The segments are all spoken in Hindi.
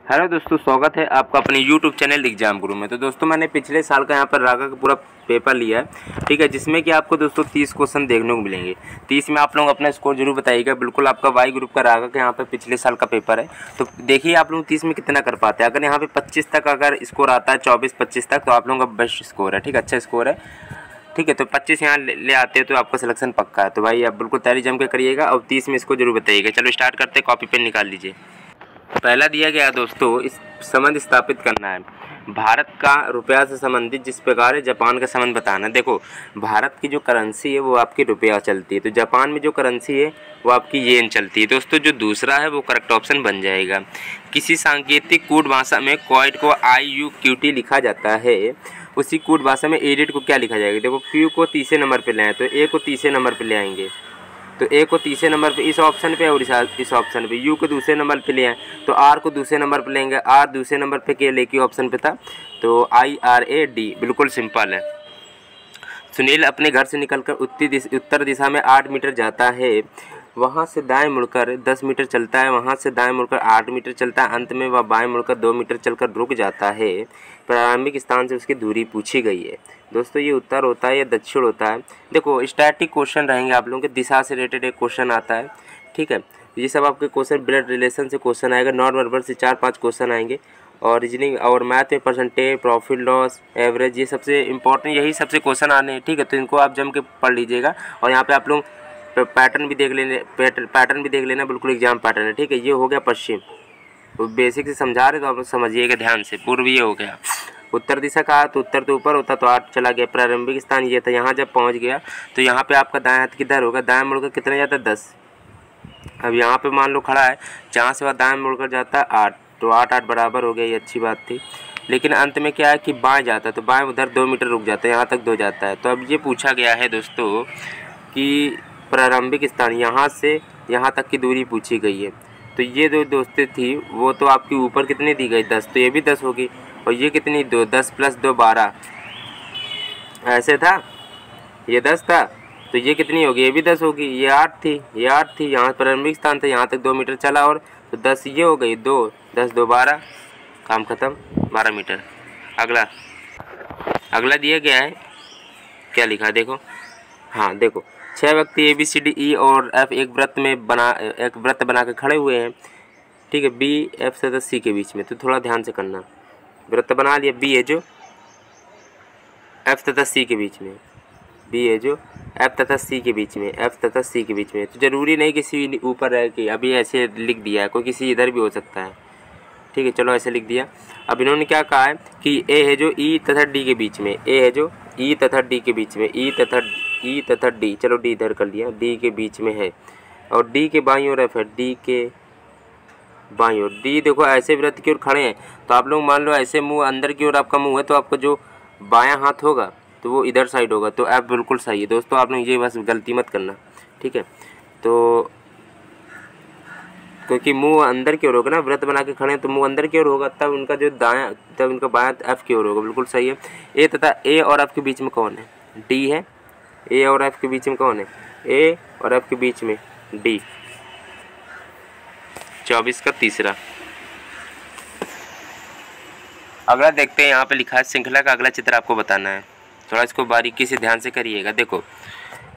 हेलो दोस्तों, स्वागत है आपका अपने यूट्यूब चैनल एग्जाम गुरु में। तो दोस्तों मैंने पिछले साल का यहाँ पर रागा का पूरा पेपर लिया है, ठीक है, जिसमें कि आपको दोस्तों 30 क्वेश्चन देखने को मिलेंगे। 30 में आप लोग अपना स्कोर जरूर बताइएगा। बिल्कुल आपका वाई ग्रुप का रागा का यहाँ पर पिछले साल का पेपर है, तो देखिए आप लोग 30 में कितना कर पाते हैं। अगर यहाँ पे 25 तक अगर स्कोर आता है, 24-25 तक, तो आप लोगों का बेस्ट स्कोर है, ठीक है, अच्छा स्कोर है, ठीक है। तो 25 यहाँ ले आते हैं तो आपका सिलेक्शन पक्का है। तो भाई आप बिल्कुल तैयारी जम के करिएगा और 30 में इसको जरूर बताइएगा। चलो स्टार्ट करते हैं, कॉपी पेन निकाल लीजिए। पहला दिया गया दोस्तों, इस संबंध स्थापित करना है। भारत का रुपया से संबंधित जिस प्रकार है जापान का संबंध बताना। देखो भारत की जो करेंसी है वो आपकी रुपया चलती है, तो जापान में जो करेंसी है वो आपकी येन चलती है। दोस्तों जो दूसरा है वो करेक्ट ऑप्शन बन जाएगा। किसी सांकेतिक कोड भाषा में क्वाइट को IUQT लिखा जाता है, उसी कोड भाषा में एडिट को क्या लिखा जाएगा। देखो क्यू को तीसरे नंबर पर ले आए तो ए को तीसरे नंबर पर ले आएंगे, तो ए को तीसरे नंबर पे इस ऑप्शन पे और इस ऑप्शन पे। यू को दूसरे नंबर पे ले आए तो आर को दूसरे नंबर पे लेंगे। आर दूसरे नंबर पे के लेके ऑप्शन पे था, तो IRAD बिल्कुल सिंपल है। सुनील अपने घर से निकलकर उत्तर दिशा में 8 मीटर जाता है, वहाँ से दाएं मुड़कर 10 मीटर चलता है, वहाँ से दाएं मुड़कर 8 मीटर चलता है, अंत में वह बाएं मुड़कर 2 मीटर चलकर रुक जाता है। प्रारंभिक स्थान से उसकी दूरी पूछी गई है। दोस्तों ये उत्तर होता है या दक्षिण होता है। देखो स्टैटिक क्वेश्चन रहेंगे आप लोगों के, दिशा से रिलेटेड एक क्वेश्चन आता है, ठीक है। ये सब आपके क्वेश्चन ब्लड रिलेशन से क्वेश्चन आएगा, नॉन वर्बल से 4-5 क्वेश्चन आएंगे, और रीजनिंग और मैथ में परसेंटेज, प्रॉफिट लॉस, एवरेज, ये सबसे इंपॉर्टेंट यही सबसे क्वेश्चन आने हैं, ठीक है। तो इनको आप जम के पढ़ लीजिएगा। और यहाँ पे आप लोग पैटर्न भी देख लेना, बिल्कुल एग्जाम पैटर्न है, ठीक है। ये हो गया पश्चिम, तो बेसिक से समझा रहे तो आप लोग समझिएगा ध्यान से। पूर्व ये हो गया। उत्तर दिशा का तो उत्तर तो ऊपर होता तो 8 चला गया। प्रारंभिक स्थान ये था, यहाँ जब पहुँच गया तो यहाँ पे आपका दाएं हाथ किधर होगा, दाएं मुड़कर कितना जाता है 10। अब यहाँ पे मान लो खड़ा है, जहाँ से वह दाएं मुड़कर जाता है 8, तो 8-8 बराबर हो गया, ये अच्छी बात थी। लेकिन अंत में क्या है कि बाएं जाता है, तो बाएं उधर 2 मीटर रुक जाता है, यहाँ तक 2 जाता है। तो अब ये पूछा गया है दोस्तों कि प्रारंभिक स्थान यहाँ से यहाँ तक की दूरी पूछी गई है। तो ये जो दोस्तें थी वो तो आपकी ऊपर कितनी दी गई 10, तो ये भी 10 होगी। और ये कितनी 2, 10 + 2 12, ऐसे था, ये 10 था, तो ये कितनी होगी, ये भी 10 होगी। ये 8 थी, यहाँ प्रारंभिक स्थान था, यहाँ तक 2 मीटर चला, और तो 10 ये हो गई, 2 10 2 12, काम खत्म, 12 मीटर। अगला दिया गया है, क्या लिखा देखो, हाँ देखो, 6 व्यक्ति ABCDE और F एक व्रत बना के खड़े हुए हैं, ठीक है, B F तथा C के बीच में। तो थोड़ा ध्यान से करना, व्रत बना लिया, B है जो F तथा C के बीच में, B है जो F तथा C के बीच में, F तथा C के बीच में। तो ज़रूरी नहीं किसी ऊपर रह के, अभी ऐसे लिख दिया है, कोई किसी इधर भी हो सकता है, ठीक है, चलो ऐसे लिख दिया। अब इन्होंने क्या कहा है कि A है जो E तथा D के बीच में, A है जो E तथा D के बीच में, E तथा D, चलो D इधर कर लिया, D के बीच में है, और D के बाईं ओर F है, D के बाईं ओर। D देखो ऐसे व्रत की ओर खड़े हैं, तो आप लोग मान लो ऐसे मुंह अंदर की ओर आपका मुंह है, तो आपका जो बायां हाथ होगा तो वो इधर साइड होगा, तो F बिल्कुल सही है। दोस्तों आप लोग ये बस गलती मत करना, ठीक है। तो क्योंकि मुंह अंदर की ओर होगा ना, व्रत बना के खड़े हैं तो मुंह अंदर की ओर होगा, तब उनका जो दायां, तब उनका बायां F की ओर होगा, बिल्कुल सही है। A और F के बीच में कौन है, D है। A और F के बीच में कौन है, A और F के बीच में D। 24 का तीसरा। अगला देखते हैं, यहाँ पे लिखा है श्रृंखला का अगला चित्र आपको बताना है, थोड़ा इसको बारीकी से ध्यान से करिएगा। देखो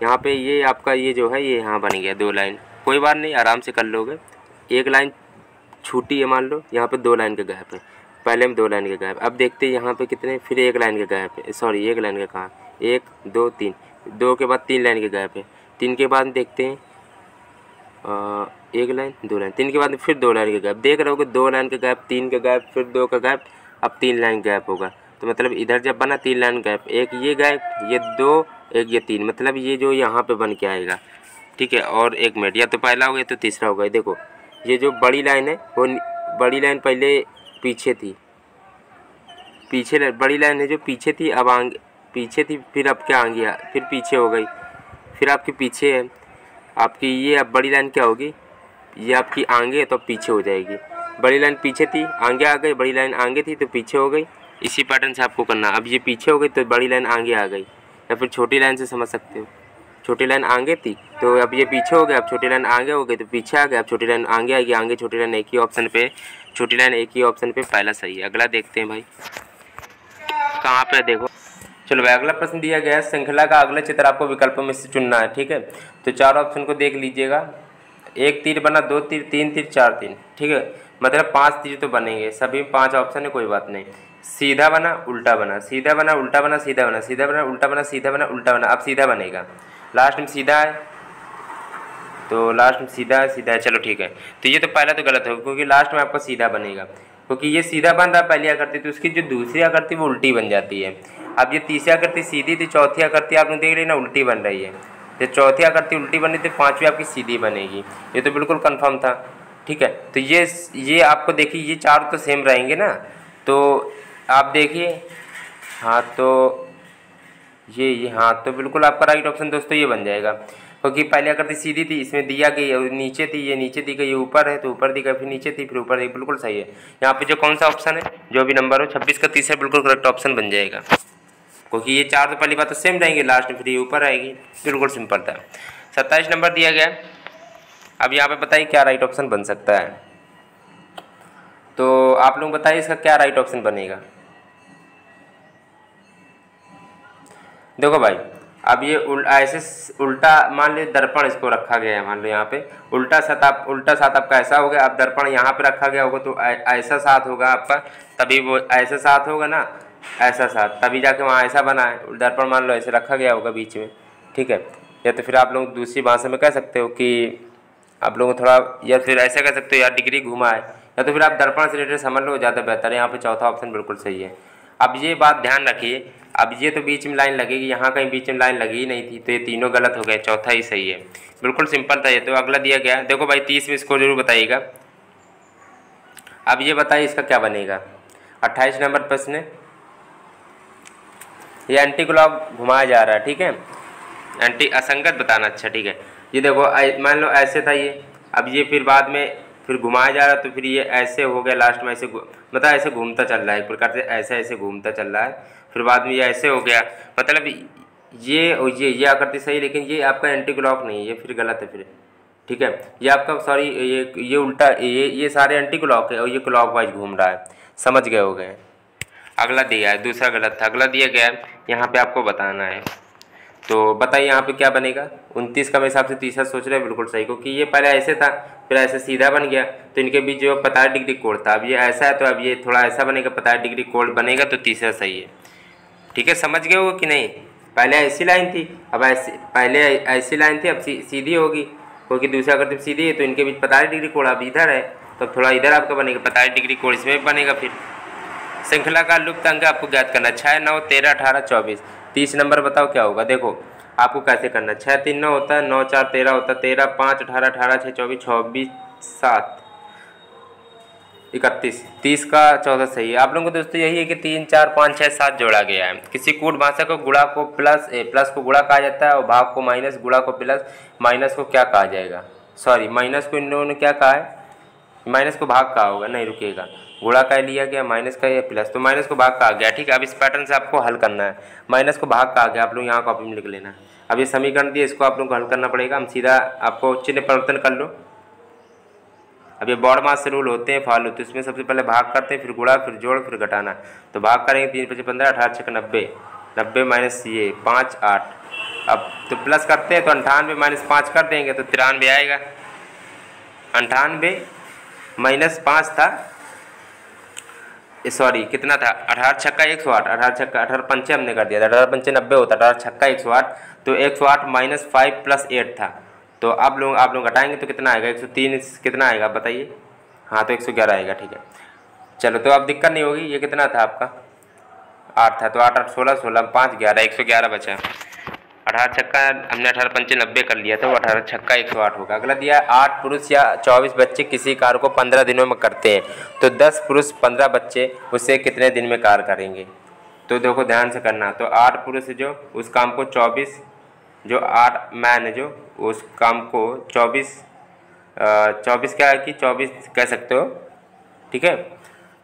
यहाँ पे ये आपका ये जो है ये यहाँ बन गया 2 लाइन, कोई बात नहीं, आराम से कर लोगे। एक लाइन छूटी है मान लो, यहाँ पे 2 लाइन का गैप है, पहले में 2 लाइन का गैप। अब देखते हैं यहाँ पे कितने, फिर 1 लाइन का गैप है, सॉरी 1 लाइन का कहाँ, 1 2 3, 2 के बाद 3 लाइन का गैप है, 3 के बाद देखते हैं 1 लाइन 2 लाइन, 3 के बाद फिर 2 लाइन का गैप। देख रहे हो कि 2 लाइन का गैप, 3 का गैप, फिर 2 का गैप, अब 3 लाइन गैप होगा। तो मतलब इधर जब बना 3 लाइन गैप, एक ये गैप, ये 2, एक ये 3, मतलब ये जो यहाँ पे बन के आएगा, ठीक है। और 1 मिनट, या तो पहला हो गया तो तीसरा हो गया। देखो ये जो बड़ी लाइन है वो बड़ी लाइन पहले पीछे थी, बड़ी लाइन है जो पीछे थी, अब आगे पीछे थी, फिर अब क्या आगे, फिर पीछे हो गई, फिर आपके पीछे है आपकी ये। अब बड़ी लाइन क्या होगी, ये आपकी आगे है तो अब पीछे हो जाएगी। बड़ी लाइन पीछे थी, आगे आ गई, बड़ी लाइन आगे थी तो पीछे हो गई। इसी पैटर्न से आपको करना। अब ये पीछे हो गई तो बड़ी लाइन आगे आ गई, या फिर छोटी लाइन से समझ सकते हो। छोटी लाइन आगे थी तो अब ये पीछे हो गया, अब छोटी लाइन आगे हो गई तो पीछे आ गया, अब छोटी लाइन आगे आएगी, आगे छोटी लाइन एक ही ऑप्शन पे, छोटी लाइन एक ही ऑप्शन पे, पहला सही है। अगला देखते हैं भाई कहाँ पे, देखो चलो भाई अगला प्रश्न दिया गया है, श्रृंखला का अगला चित्र आपको विकल्पों में से चुनना है। ठीक है, तो चार ऑप्शन को देख लीजिएगा। एक तीर बना, दो तीर, तीन तीर, चार तीर। ठीक है, मतलब 5 तीर तो बनेंगे, सभी 5 ऑप्शन है, कोई बात नहीं। सीधा बना, उल्टा बना, सीधा बना, उल्टा बना, सीधा बना, सीधा बना, उल्टा बना, सीधा बना, उल्टा बना। अब सीधा बनेगा, लास्ट में सीधा है तो लास्ट में सीधा है, सीधा है। चलो ठीक है, तो ये तो पहला तो गलत होगा क्योंकि लास्ट में आपका सीधा बनेगा, क्योंकि ये सीधा बन रहा पहली आकृति, तो उसकी जो दूसरी आकृति वो उल्टी बन जाती है। अब ये तीसरी आकृति सीधी थी, चौथी आकृति आपने देख ली ना उल्टी बन रही है, तो चौथी आकृति उल्टी बनी थी, पांचवी आपकी सीधी बनेगी, ये तो बिल्कुल कंफर्म था। ठीक है, तो ये आपको देखिए ये चार तो सेम रहेंगे ना, तो आप देखिए, हाँ तो ये हाँ तो बिल्कुल आपका राइट ऑप्शन दोस्तों ये बन जाएगा, क्योंकि पहले आकृति सीधी थी, इसमें दिया गई नीचे थी, ये नीचे दी गई, ये ऊपर है तो ऊपर दी गई, फिर नीचे थी, फिर ऊपर दी, बिल्कुल सही है। यहाँ पे जो कौन सा ऑप्शन है, जो भी नंबर हो 26 का तीसरा बिल्कुल करेक्ट ऑप्शन बन जाएगा, क्योंकि ये चार तो पहली बात तो सेम रहेंगे, लास्ट में फिर ये ऊपर आएगी, बिल्कुल सिंपल था। 27 नंबर दिया गया। अब यहाँ पे बताइए क्या राइट ऑप्शन बन सकता है, तो आप लोग बताइए इसका क्या राइट ऑप्शन बनेगा। देखो भाई अब ये ऐसे उल्टा मान लो दर्पण इसको रखा गया है, मान लो यहाँ पे उल्टा साथ आपका ऐसा हो गया, अब दर्पण यहाँ पे रखा गया होगा तो ऐसा साथ होगा आपका, तभी वो ऐसा साथ होगा ना, ऐसा साथ, तभी जाके वहाँ ऐसा बना है। दर्पण मान लो ऐसे रखा गया होगा बीच में। ठीक है, या तो फिर आप लोग दूसरी भाषा में कह सकते हो कि आप लोग थोड़ा, या फिर ऐसा कह सकते हो यार डिग्री घुमा है, या तो फिर आप दर्पण से रिलेटेड समझ लो, ज़्यादा बेहतर है। यहाँ पे चौथा ऑप्शन बिल्कुल सही है। अब ये बात ध्यान रखिए, अब ये तो बीच में लाइन लगेगी, यहाँ कहीं बीच में लाइन लगी ही नहीं थी, तो ये तीनों गलत हो गए, चौथा ही सही है, बिल्कुल सिंपल था ये तो। अगला दिया गया, देखो भाई 30 में इसको जरूर बताइएगा। अब ये बताइए इसका क्या बनेगा। 28 नंबर प्रश्न है, ये एंटी क्लॉक घुमाया जा रहा है। ठीक है, एंटी असंगत बताना, अच्छा ठीक है। ये देखो मान लो ऐसे था ये, अब ये फिर बाद में फिर घुमाया जा रहा है, तो फिर ये ऐसे हो गया, लास्ट में ऐसे मतलब ऐसे घूमता चल रहा है, एक प्रकार से ऐसे ऐसे घूमता चल रहा है, फिर बाद में ये ऐसे हो गया, मतलब ये आकृति सही, लेकिन ये आपका एंटी क्लॉक नहीं है, ये फिर गलत है फिर। ठीक है, ये आपका सॉरी ये उल्टा, ये सारे एंटी क्लॉक है और ये क्लॉक वाइज घूम रहा है, समझ गए हो गए। अगला दिया है, दूसरा गलत था। अगला दिया गया है, यहाँ पे आपको बताना है, तो बताइए यहाँ पे क्या बनेगा। 29 का मेरे हिसाब से तीसरा सोच रहे हैं, बिल्कुल सही, क्योंकि ये पहले ऐसे था फिर ऐसे सीधा बन गया, तो इनके बीच जो 50 डिग्री कोण था, अब ये ऐसा है तो अब ये थोड़ा ऐसा बनेगा, 50 डिग्री कोण बनेगा, तो तीसरा सही है। ठीक है, समझ गए हो कि नहीं। पहले ऐसी लाइन थी, अब ऐसी, पहले ऐसी लाइन थी, अब सीधी होगी, क्योंकि दूसरा अगर तुम सीधी है तो इनके बीच 50 डिग्री कोण अब इधर है, तो थोड़ा इधर आपका बनेगा, 50 डिग्री कोण इसमें बनेगा। फिर श्रृंखला का लुप्त अंक आपको ज्ञात करना, 6, 9, 13, 18, 24। 30 नंबर बताओ क्या होगा। देखो आपको कैसे करना, 6, 3, 9 होता है, 9, 4, 13 होता है, 13, 5, 18, 18, 6, 24, 26, 7, 31, 30 का 14 सही है। आप लोगों को दोस्तों यही है कि 3, 4, 5, 6, 7 जोड़ा गया है। किसी कूट भाषा को गुणा को प्लस को गुणा कहा जाता है, और भाग को माइनस, गुणा को प्लस, माइनस को क्या कहा जाएगा, सॉरी माइनस को इन लोगों ने क्या कहा है, माइनस को भाग कहा होगा, नहीं रुकिएगा, गुणा का लिया गया, माइनस का या प्लस, तो माइनस को भाग कहा गया। ठीक है, अब इस पैटर्न से आपको हल करना है, माइनस को भाग कहा गया, आप लोग यहाँ कॉपी में लिख लेना। अब ये समीकरण दिए, इसको आप लोग को हल करना पड़ेगा। हम सीधा आपको चिन्ह परिवर्तन कर लो। अब ये बॉड मास से रूल होते हैं फॉलो, तो इसमें सबसे पहले भाग करते हैं, फिर गुणा, फिर जोड़, फिर घटाना। तो भाग करेंगे 3, 5, 15, 18, 6, 90, 90 माइनस ये 5, 8। अब तो प्लस करते हैं तो 98 माइनस 5 कर देंगे तो 93 आएगा। 98 माइनस 5 था, सॉरी कितना था, 18 छक्का 108, 18 छक्का 18 पंचे हमने कर दिया था, 18 पंचे 90 होता, 18 छक्का 108, तो 108 माइनस 5 प्लस 8 था। तो आप लोग घटाएंगे तो कितना आएगा, 103 कितना आएगा बताइए। हाँ तो 111 आएगा। ठीक है, चलो तो अब दिक्कत नहीं होगी। ये कितना था आपका, 8 था, तो 8, 8, 16, 16, 5, 11, 111 बचा। 18 छक्का हमने 18 पंचे 90 कर लिया था, वो 18 छक्का 108 होगा। अगला दिया 8 पुरुष या 24 बच्चे किसी कार्य को 15 दिनों में करते हैं, तो 10 पुरुष 15 बच्चे उसे कितने दिन में कार्य करेंगे। तो देखो ध्यान से करना, तो 8 पुरुष जो उस काम को 24, जो 8 मैन जो उस काम को 24 क्या है कि 24 कह सकते हो। ठीक है,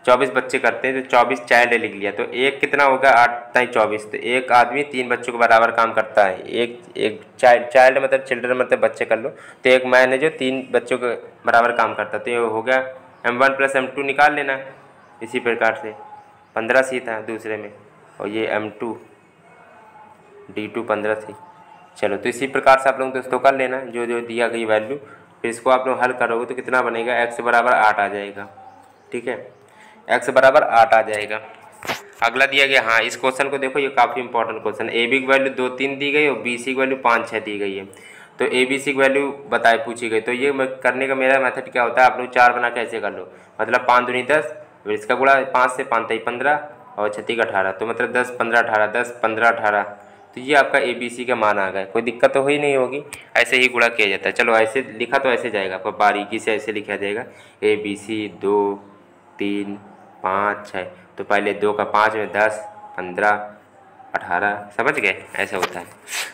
24 बच्चे करते हैं तो 24 चाइल्ड लिख लिया, तो एक कितना होगा 8 ताई 24, तो एक आदमी 3 बच्चों के बराबर काम करता है। एक चाइल्ड मतलब चिल्ड्रन मतलब बच्चे कर लो, तो एक मैन है जो 3 बच्चों के बराबर काम करता है, तो ये हो गया M1 + M2 निकाल लेना। इसी प्रकार से 15 सी था दूसरे में, और ये M2 D2 15 थी। चलो तो इसी प्रकार से आप लोग दोस्तों कर लेना जो जो दिया गई वैल्यू, फिर इसको आप लोग हल करोगे तो कितना बनेगा, x बराबर 8 आ जाएगा। ठीक है, x बराबर 8 आ जाएगा। अगला दिया गया, हाँ इस क्वेश्चन को देखो, ये काफ़ी इंपॉर्टेंट क्वेश्चन। ए बी की वैल्यू 2 3 दी गई और बी सी की वैल्यू 5 6 दी गई है, तो ए बी सी की वैल्यू बताए पूछी गई। तो ये करने का मेरा मेथड क्या होता है, आप लोग 4 बना के ऐसे कर लो, मतलब 5 दूनी 10, फिर इसका गुणा 5 से 5 तई 15 और 6 18, तो मतलब 10 15 18 10 15 18, तो ये आपका ए बी सी का मान आ गया। कोई दिक्कत तो ही नहीं होगी, ऐसे ही गुणा किया जाता है। चलो ऐसे लिखा तो ऐसे जाएगा, आपको बारीकी से ऐसे लिखा जाएगा ए बी सी 2 3 5 6, तो पहले 2 का 5 में 10 15 18, समझ गए, ऐसा होता है।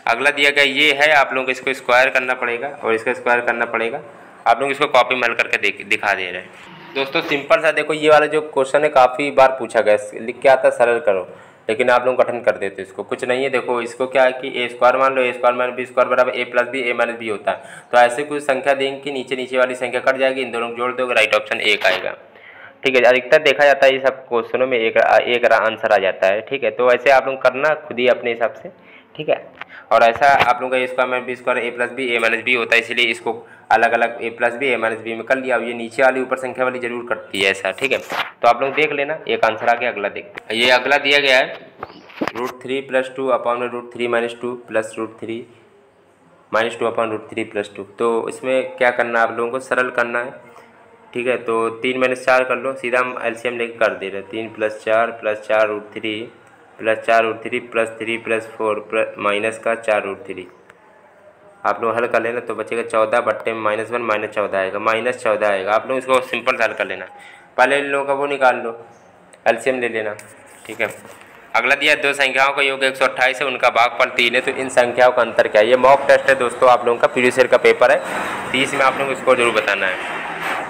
अगला दिया गया ये है, आप लोगों को इसको स्क्वायर करना पड़ेगा और इसका स्क्वायर करना पड़ेगा। आप लोग इसको कॉपी में हल करके दिखा दे रहे हैं दोस्तों। सिंपल सा देखो, ये वाला जो क्वेश्चन है काफ़ी बार पूछा गया, लिख के आता सरल करो, लेकिन आप लोग कठिन कर देते हो इसको। कुछ नहीं है, देखो इसको क्या है कि ए स्क्वायर मान लो, ए स्क्वायर माइनस बी स्क्वायर बराबर ए प्लस बी, ए माइनस बी होता है। तो ऐसे कुछ संख्या देंगे कि नीचे वाली संख्या कट जाएगी, इन दोनों को जोड़ दोगे, राइट ऑप्शन 1 आएगा। ठीक है, अधिकतर देखा जाता है ये सब क्वेश्चनों में एक आंसर आ जाता है। ठीक है, तो ऐसे आप लोग करना खुद ही अपने हिसाब से। ठीक है, और ऐसा आप लोगों का ए स्क्वायर माइनस बी स्क्वायर ए प्लस बी ए माइनस बी होता है, इसलिए इसको अलग अलग ए प्लस बी ए माइनस बी में कर लिया। अब ये नीचे वाली ऊपर संख्या वाली जरूर कटती है ऐसा। ठीक है, तो आप लोग देख लेना, एक आंसर आ गया। अगला देखते हैं, ये अगला दिया गया है √3 + 2 अपॉन √3 - 2 प्लस √3 - 2 अपॉन √3 + 2। तो इसमें क्या करना है, आप लोगों को सरल करना है। ठीक है, तो 3 - 4 कर लो, सीधा हम एलसीएम लेके कर दे रहे हैं। 3 + 4 + 4 √3 + 4 √3 + 3 + 4 माइनस का 4 √3। आप लोग हल कर लेना, तो बचेगा 14 बट्टे में -1 -14 आएगा, -14 आएगा। आप लोग इसको सिंपल हल कर लेना, पहले इन लोगों का वो निकाल लो, एलसीएम ले लेना। ठीक है, अगला दिया दो संख्याओं का योग 128 है, उनका भागफल 3 है, तो इन संख्याओं का अंतर क्या है। ये मॉक टेस्ट है दोस्तों, आप लोगों का प्रीवियस ईयर का पेपर है, 30 में आप लोगों को इसको जरूर बताना है।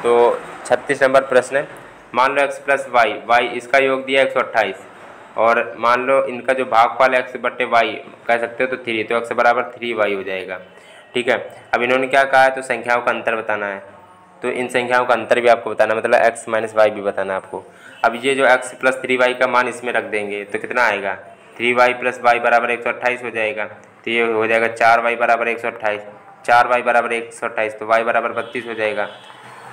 तो 36 नंबर प्रश्न है, मान लो x + y इसका योग दिया 128, और मान लो इनका जो भागफल है x/y कह सकते हो तो 3, तो x बराबर 3y हो जाएगा। ठीक है, अब इन्होंने क्या कहा है, तो संख्याओं का अंतर बताना है, तो इन संख्याओं का अंतर भी आपको बताना, मतलब x - y भी बताना आपको। अब ये जो x + 3y का मान इसमें रख देंगे तो कितना आएगा, 3y + y बराबर 128 हो जाएगा, तो ये हो जाएगा 4y बराबर 128, 4y बराबर 128, तो y बराबर 32 हो जाएगा।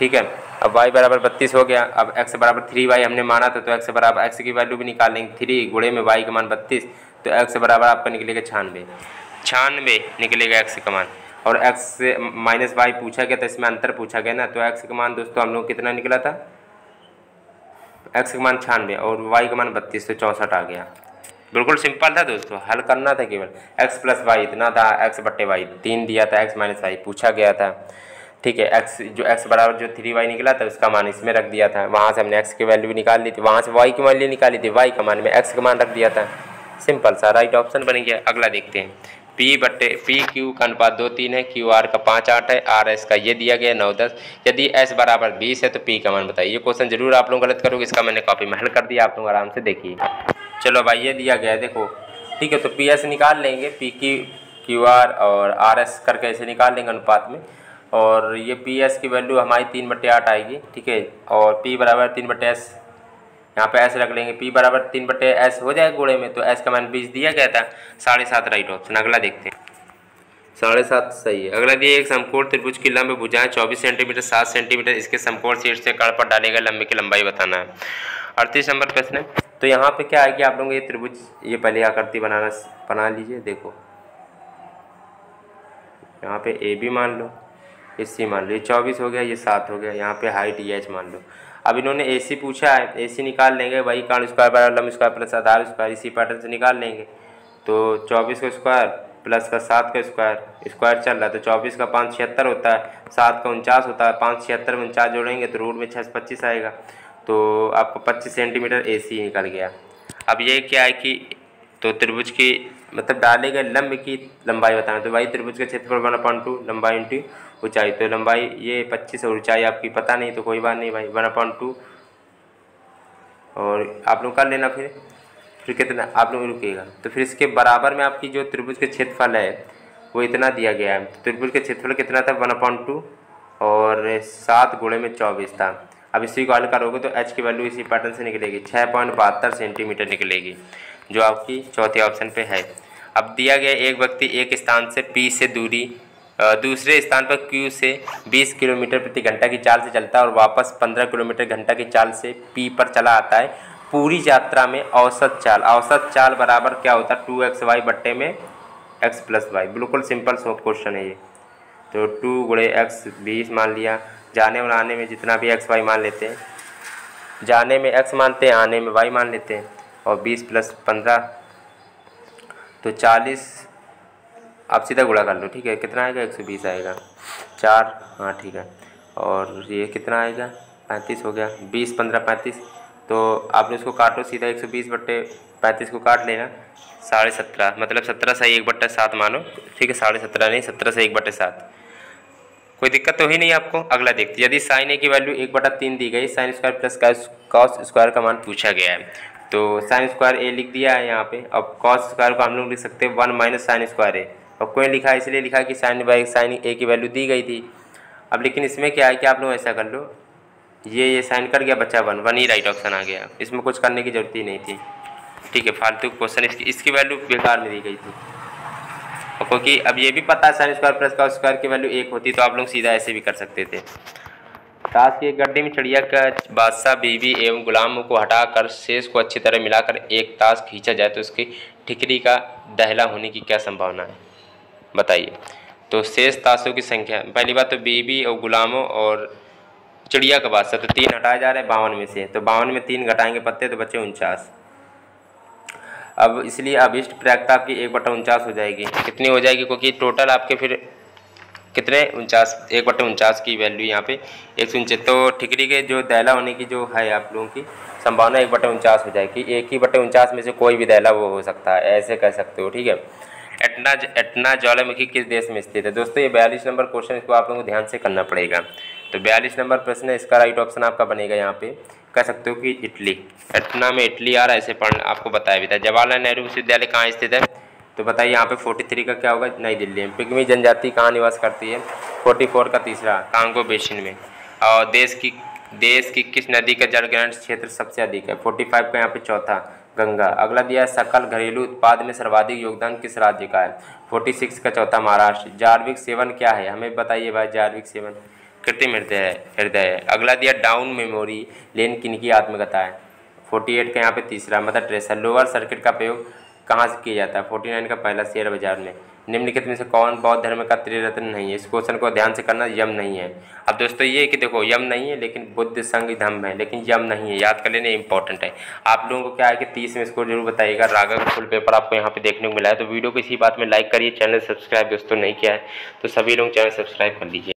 ठीक है, अब y बराबर 32 हो गया। अब x बराबर 3y हमने माना था, तो x बराबर x की वैल्यू भी निकालेंगे, 3 गुणे में y का मान 32, तो x बराबर आपका निकलेगा 96 निकलेगा x का मान। और x से -y पूछा गया, तो इसमें अंतर पूछा गया ना, तो x का मान दोस्तों हम लोग कितना निकला था, x का मान 96 और y का मान 32, तो 64 आ गया। बिल्कुल सिंपल था दोस्तों, हल करना था केवल। x + y इतना था, x/y 3 दिया था, x - y पूछा गया था। ठीक है, x बराबर जो 3y निकला था उसका मान इसमें रख दिया था, वहाँ से हमने x की वैल्यू भी निकाल ली थी, वहाँ से y की वैल्यू निकाली थी, y का मान में x का मान रख दिया था, सिंपल सा राइट ऑप्शन बन गया। अगला देखते हैं, P/Q का अनुपात 2:3 है, QR का 5:8 है, RS का ये दिया गया 9:10। यदि S बराबर 20 है तो P का मान बताइए। ये क्वेश्चन जरूर आप लोग गलत करोगे, इसका मैंने कॉपी में हल कर दिया, आप लोग आराम से देखिए। चलो भाई, ये दिया गया है देखो। ठीक है, तो PS निकाल लेंगे, PQ QR और RS करके ऐसे निकाल लेंगे अनुपात में, और ये PS की वैल्यू हमारी 3/8 आएगी। ठीक है, और P बराबर 3/S, यहाँ पे S रख लेंगे, P बराबर 3/S हो जाएगा गुणे में, तो S का मान 20 दिया गया था, 7.5 राइट ऑप्शन। अगला देखते हैं, 7.5 सही है। अगला दिए, एक समकोण त्रिभुज की लंब भुजाएं 24 सेंटीमीटर 7 सेंटीमीटर, इसके समकोण शीर्ष से कर्ण पर डाले गए लंब की लंबाई बताना है। 38 नंबर प्रश्न है। तो यहाँ पे क्या है कि आप लोग ये त्रिभुज, ये पहले आकृति बना लीजिए। देखो यहाँ पे AB मान लो, ये C मान लो, ये 24 हो गया, ये 7 हो गया, यहाँ पे हाइट EH मान लो। अब इन्होंने AC पूछा है, AC निकाल लेंगे, वही कर्ण स्क्वायर बराबर लंब स्क्वायर प्लस आधार स्क्वायर, इसी पैटर्न से निकाल लेंगे। तो 24 का स्क्वायर प्लस का 7 का स्क्वायर चल रहा है, तो 24 का 5 76 होता है, 7 का 49 होता है, 5 76 में 49 जोड़ेंगे तो रूट में 6 25 आएगा, तो आपको 25 सेंटीमीटर AC निकल गया। अब ये क्या है कि तो त्रिभुज की मतलब डाले गए लंब की लंबाई बताना, तो भाई त्रिभुज का क्षेत्रफल 1/2 लंबाई इंटू ऊंचाई, तो लंबाई ये 25 और ऊंचाई आपकी पता नहीं, तो कोई बात नहीं भाई, 1/2 और आप लोग कर लेना। फिर कितना आप लोग रुकेगा, तो फिर इसके बराबर में आपकी जो त्रिभुज के क्षेत्रफल है वो इतना दिया गया है। तो त्रिभुज के क्षेत्रफल कितना था 1/2 और 7 गुणे में 24 था। अब इसी को हल करोगे तो h की वैल्यू इसी पैटर्न से निकलेगी, 6.72 सेंटीमीटर निकलेगी, जो आपकी चौथे ऑप्शन पे है। अब दिया गया एक व्यक्ति एक स्थान से P से दूरी दूसरे स्थान पर Q से 20 किलोमीटर प्रति घंटा की चाल से चलता है और वापस 15 किलोमीटर घंटा की चाल से P पर चला आता है। पूरी यात्रा में औसत चाल बराबर क्या होता है 2xy बट्टे में x + y। बिल्कुल सिंपल क्वेश्चन है ये। तो 2 गुणे x 20 मान लिया, जाने और आने में जितना भी x y मान लेते हैं, जाने में x मानते हैं, आने में y मान लेते हैं, और 20 + 15 तो 40। आप सीधा गुणा कर लो, ठीक है, कितना आएगा 120 आएगा 4, हाँ ठीक है। और ये कितना आएगा 35 हो गया, 20 15 35। तो आप लोग इसको काटो सीधा, 120 बट्टे 35 को काट लेना, 17.5 मतलब 17 सही 1/7 मानो, ठीक है, 17.5 नहीं 17 से 1/7। कोई दिक्कत तो ही नहीं आपको। अगला देखते, यदि साइन ए की वैल्यू 1/3 दी गई, sine square plus cos square का मान पूछा गया है, तो साइन स्क्वायर ए लिख दिया है यहाँ पे। अब कॉस स्क्वायर को हम लोग लिख सकते हैं 1 - साइन स्क्वायर ए, और कोई लिखा है इसलिए लिखा कि साइन ए की वैल्यू दी गई थी। अब लेकिन इसमें क्या है कि आप लोग ऐसा कर लो, ये साइन कट गया, बचा 1 ही राइट ऑप्शन आ गया, इसमें कुछ करने की जरूरत ही नहीं थी, ठीक है, फालतू क्वेश्चन इसकी वैल्यू बेकार में दी गई थी। और क्योंकि अब ये भी पता है sine square plus cos square की वैल्यू 1 होती तो आप लोग सीधा ऐसे भी कर सकते थे। ताश की एक गड्ढे में चिड़िया का बादशाह बीवी एवं गुलामों को हटाकर शेष को अच्छी तरह मिलाकर एक ताश खींचा जाए तो उसकी ठिकरी का दहला होने की क्या संभावना है, बताइए। तो शेष ताशों की संख्या, पहली बात तो बीवी और गुलामों और चिड़िया का बादशाह, तो 3 हटाए जा रहे हैं 52 में से, तो 52 में 3 घटाएंगे पत्ते तो बचे 49। अब इसलिए अभिष्ट प्रायिकता आपकी 1/49 हो जाएगी। कितनी हो जाएगी, क्योंकि टोटल आपके फिर कितने 49, 1/49 की वैल्यू यहाँ पे 149, तो ठिकरी के जो दहला होने की जो है आप लोगों की संभावना 1/49 हो जाएगी। 1/49 में से कोई भी दहला वो हो सकता है, ऐसे कह सकते हो, ठीक है। एटना ज्वालामुखी किस देश में स्थित है, दोस्तों ये 42 नंबर क्वेश्चन, इसको आप लोगों को ध्यान से करना पड़ेगा। तो 42 नंबर प्रश्न है, इसका राइट ऑप्शन आपका बनेगा यहाँ पे, कह सकते हो कि इटली, एटना में इटली आ रहा है, ऐसे पढ़ना आपको बताया भी था। जवाहरलाल नेहरू विश्वविद्यालय कहाँ स्थित है, तो बताइए यहाँ पे 43 का क्या होगा, नई दिल्ली में। पिग्मी जनजाति कहाँ निवास करती है, 44 का तीसरा, कांगो बेसिन में। और देश की किस नदी का जलग्रहण क्षेत्र सबसे अधिक है, 45 का यहाँ पे चौथा, गंगा। अगला दिया है सकल घरेलू उत्पाद में सर्वाधिक योगदान किस राज्य का है, 46 का चौथा, महाराष्ट्र। जार्विक सेवन क्या है, हमें बताइए भाई, जार्विक सेवन कृत्रिम हृदय है। अगला दिया डाउन मेमोरी लेन किनकी आत्मकथा है, 48 का यहाँ पे तीसरा, मदर टेरेसा। लोअर सर्किट का प्रयोग कहाँ से किया जाता है, 49 का पहला, शेयर बाजार में। निम्नलिखित में से कौन बौद्ध धर्म का त्रिरत्न नहीं है, इस क्वेश्चन को ध्यान से करना, यम नहीं है। अब दोस्तों ये कि देखो यम नहीं है लेकिन बुद्ध संघ धम्म है, लेकिन यम नहीं है, याद कर लेना, इंपॉर्टेंट है। आप लोगों को क्या है कि 30 में इसको जरूर बताइएगा। रागा का फुल पेपर आपको यहाँ पे देखने को मिला है, तो वीडियो को इसी बात में लाइक करिए, चैनल सब्सक्राइब दोस्तों नहीं किया है तो सभी लोग चैनल सब्सक्राइब कर लीजिए।